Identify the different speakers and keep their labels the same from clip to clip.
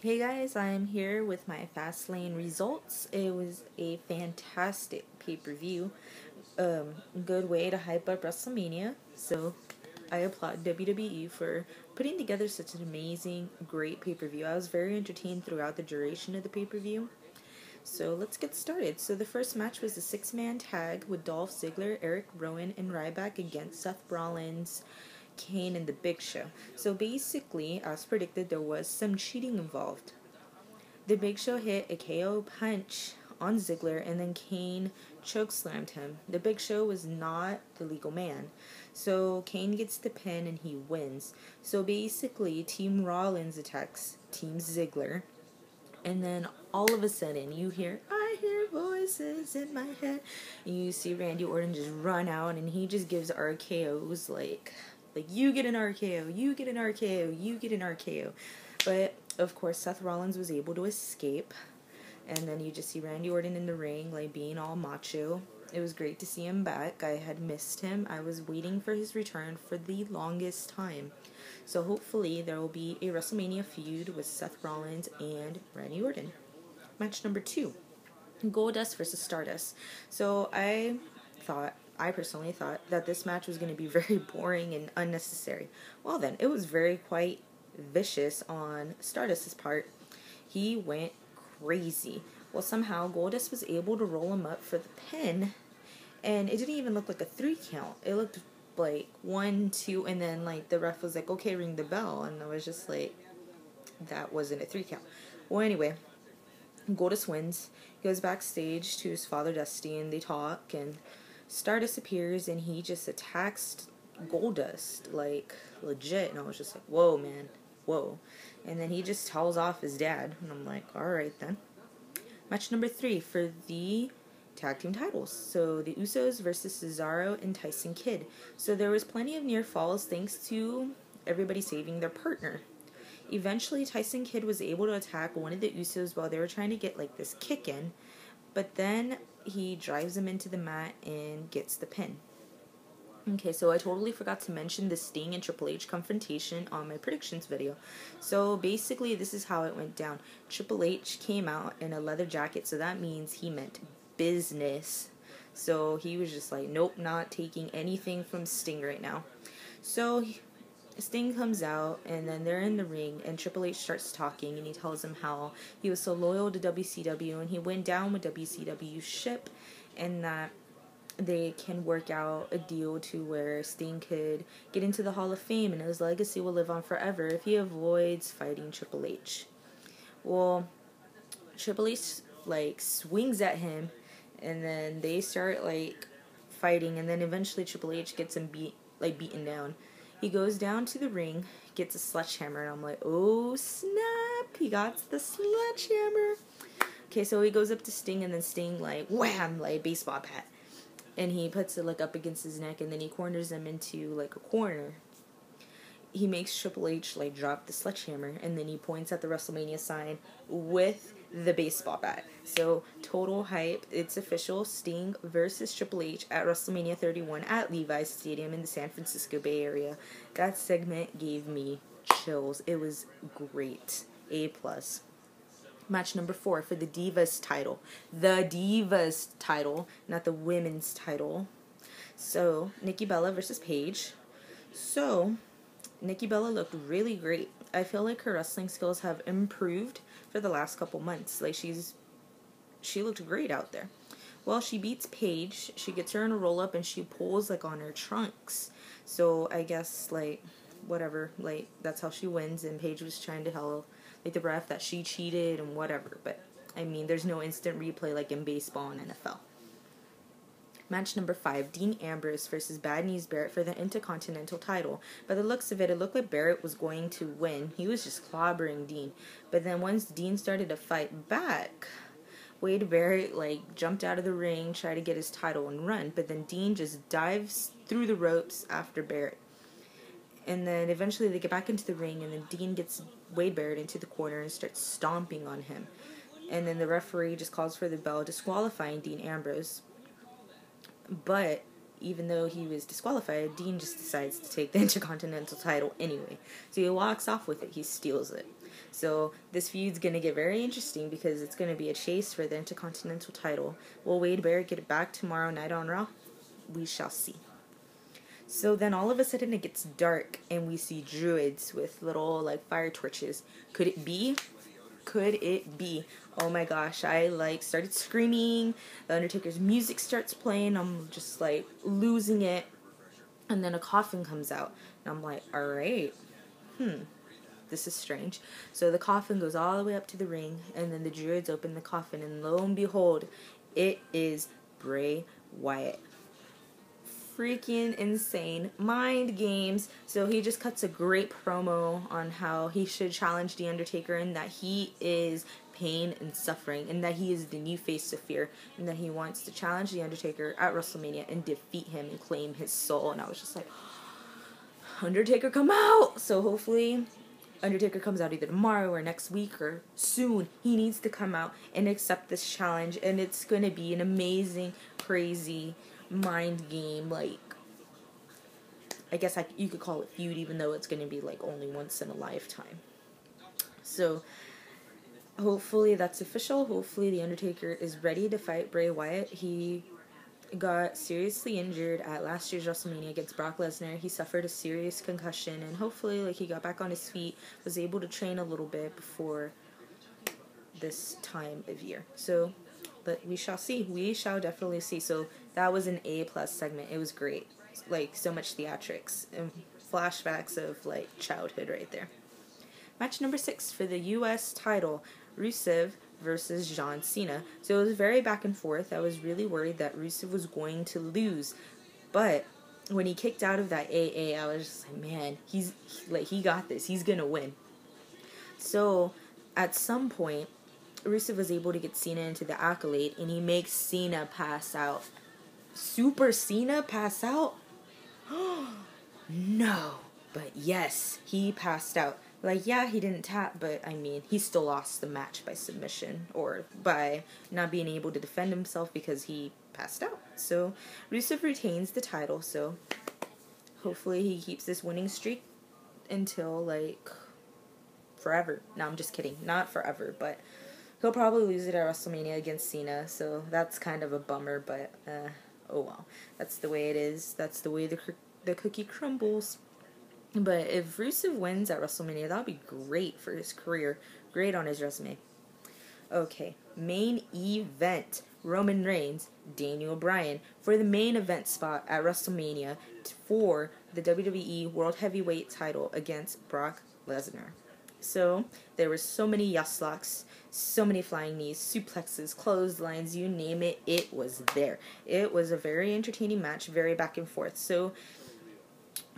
Speaker 1: Hey guys, I'm here with my Fastlane results. It was a fantastic pay-per-view. Good way to hype up WrestleMania. So I applaud WWE for putting together such an amazing, great pay-per-view. I was very entertained throughout the duration of the pay-per-view. So let's get started. So the first match was a 6-man tag with Dolph Ziggler, Eric Rowan, and Ryback against Seth Rollins, Kane, and The Big Show. So basically, as predicted, there was some cheating involved. The Big Show hit a KO punch on Ziggler, and then Kane chokeslammed him. The Big Show was not the legal man. So Kane gets the pin and he wins. So basically, Team Rollins attacks Team Ziggler. And then all of a sudden, I hear voices in my head. And you see Randy Orton just run out, and he just gives RKOs like you get an RKO, you get an RKO, you get an RKO. But of course, Seth Rollins was able to escape. And then you just see Randy Orton in the ring, like being all macho. It was great to see him back. I had missed him. I was waiting for his return for the longest time. So hopefully there will be a WrestleMania feud with Seth Rollins and Randy Orton. Match number 2, Goldust versus Stardust. So I personally thought that this match was going to be very boring and unnecessary. Well then, it was quite vicious on Stardust's part. He went crazy. Well, somehow Goldust was able to roll him up for the pin, and it didn't even look like a 3 count. It looked like 1, 2, and then like the ref was like, okay, ring the bell, and I was just like, that wasn't a 3 count. Well, anyway, Goldust wins. He goes backstage to his father Dusty, and they talk, and Stardust appears, and he just attacks Goldust, like legit, and I was just like, whoa, man, whoa. And then he just tells off his dad, and I'm like, alright then. Match number 3 for the tag team titles. So the Usos versus Cesaro and Tyson Kidd. So there was plenty of near falls thanks to everybody saving their partner. Eventually, Tyson Kidd was able to attack one of the Usos while they were trying to get like this kick in, but then he drives him into the mat and gets the pin. Okay, so I totally forgot to mention the Sting and Triple H confrontation on my predictions video. So basically, this is how it went down. Triple H came out in a leather jacket, so that means he meant business. So he was just like, nope, not taking anything from Sting right now. So Sting comes out, and then they're in the ring, and Triple H starts talking, and he tells him how he was so loyal to WCW, and he went down with WCW's ship, and that they can work out a deal to where Sting could get into the Hall of Fame and his legacy will live on forever if he avoids fighting Triple H. Well, Triple H like swings at him, and then they start like fighting, and then eventually Triple H gets him beaten down. He goes down to the ring, gets a sledgehammer, and I'm like, oh snap, he got the sledgehammer. Okay, so he goes up to Sting, and then Sting like wham, like baseball bat. And he puts it like up against his neck, and then he corners him into like a corner. He makes Triple H like drop the sledgehammer, and then he points at the WrestleMania sign with the baseball bat. So total hype. It's official. Sting versus Triple H at WrestleMania 31 at Levi's Stadium in the San Francisco Bay Area. That segment gave me chills. It was great. A+. Match number 4 for the Divas title. The Divas title, not the women's title. So, Nikki Bella versus Paige. So, Nikki Bella looked really great. I feel like her wrestling skills have improved for the last couple months. Like, she looked great out there. Well, she beats Paige. She gets her in a roll-up, and she pulls, like, on her trunks. So, I guess, like, whatever. Like, that's how she wins, and Paige was trying to tell like the ref that she cheated and whatever, but I mean, there's no instant replay like in baseball and NFL. Match number 5, Dean Ambrose versus Bad News Barrett for the Intercontinental title. By the looks of it, it looked like Barrett was going to win. He was just clobbering Dean. But then once Dean started to fight back, Wade Barrett like jumped out of the ring, tried to get his title and run, but then Dean just dives through the ropes after Barrett. And then eventually they get back into the ring, and then Dean gets Wade Barrett into the corner and starts stomping on him. And then the referee just calls for the bell, disqualifying Dean Ambrose. But even though he was disqualified, Dean just decides to take the Intercontinental title anyway. So he walks off with it. He steals it. So this feud's going to get very interesting because it's going to be a chase for the Intercontinental title. Will Wade Barrett get it back tomorrow night on Raw? We shall see. So then all of a sudden it gets dark and we see druids with little like fire torches. Could it be? Could it be? Oh my gosh, I like started screaming. The Undertaker's music starts playing. I'm just like losing it. And then a coffin comes out. And I'm like, alright, this is strange. So the coffin goes all the way up to the ring. And then the druids open the coffin. And lo and behold, it is Bray Wyatt. Freaking insane. Mind games. So he just cuts a great promo on how he should challenge The Undertaker and that he is pain and suffering and that he is the new face of fear and that he wants to challenge The Undertaker at WrestleMania and defeat him and claim his soul. And I was just like, Undertaker, come out! So hopefully Undertaker comes out either tomorrow or next week or soon. He needs to come out and accept this challenge, and it's going to be an amazing, crazy mind game. Like, I guess you could call it feud, even though it's going to be like only once in a lifetime. So hopefully that's official. Hopefully The Undertaker is ready to fight Bray Wyatt. He got seriously injured at last year's WrestleMania against Brock Lesnar. He suffered a serious concussion, and hopefully like he got back on his feet, was able to train a little bit before this time of year. So but we shall see. We shall definitely see. So that was an A+ segment. It was great. Like, so much theatrics and flashbacks of like childhood right there. Match number 6 for the US title, Rusev versus John Cena. So it was very back and forth. I was really worried that Rusev was going to lose, but when he kicked out of that AA, I was just like, man, he got this. He's gonna win. So at some point, Rusev was able to get Cena into the Accolade, and he makes Cena pass out. Super Cena pass out? No. But yes, he passed out. Like, yeah, he didn't tap, but, I mean, he still lost the match by submission, or by not being able to defend himself because he passed out. So, Rusev retains the title, so hopefully he keeps this winning streak until, like, forever. No, I'm just kidding. Not forever, but he'll probably lose it at WrestleMania against Cena, so that's kind of a bummer, but, oh well. That's the way it is. That's the way the cookie crumbles. But if Rusev wins at WrestleMania, that would be great for his career. Great on his resume. Okay, main event. Roman Reigns, Daniel Bryan for the main event spot at WrestleMania for the WWE World Heavyweight title against Brock Lesnar. So, there were so many yes locks, so many flying knees, suplexes, clotheslines, you name it, it was there. It was a very entertaining match, very back and forth. So,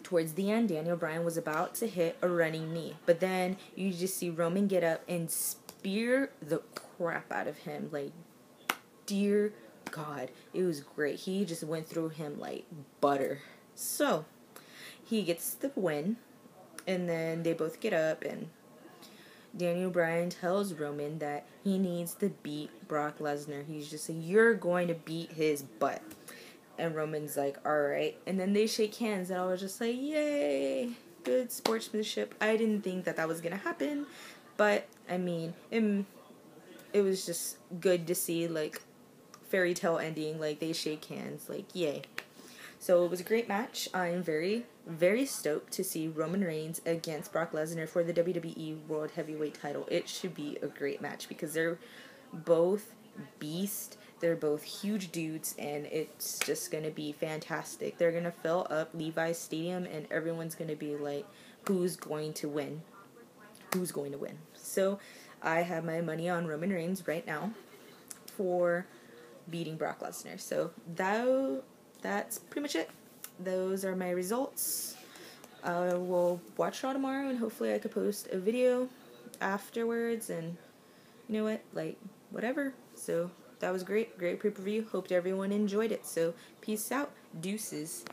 Speaker 1: towards the end, Daniel Bryan was about to hit a running knee. But then, you just see Roman get up and spear the crap out of him. Like, dear God, it was great. He just went through him like butter. So, he gets the win. And then they both get up, and Daniel Bryan tells Roman that he needs to beat Brock Lesnar. He's just like, you're going to beat his butt. And Roman's like, alright. And then they shake hands, and I was just like, yay, good sportsmanship. I didn't think that was going to happen, but, I mean, it was just good to see, like, fairy tale ending, like, they shake hands, like, yay. So it was a great match. I'm very, very stoked to see Roman Reigns against Brock Lesnar for the WWE World Heavyweight title. It should be a great match because they're both beasts. They're both huge dudes, and it's just going to be fantastic. They're going to fill up Levi's Stadium, and everyone's going to be like, who's going to win? Who's going to win? So I have my money on Roman Reigns right now for beating Brock Lesnar. So that's pretty much it. Those are my results. I will watch Raw tomorrow, and hopefully I could post a video afterwards, and you know what, like, whatever. So that was great pay-per-view. Hope everyone enjoyed it. So peace out, deuces.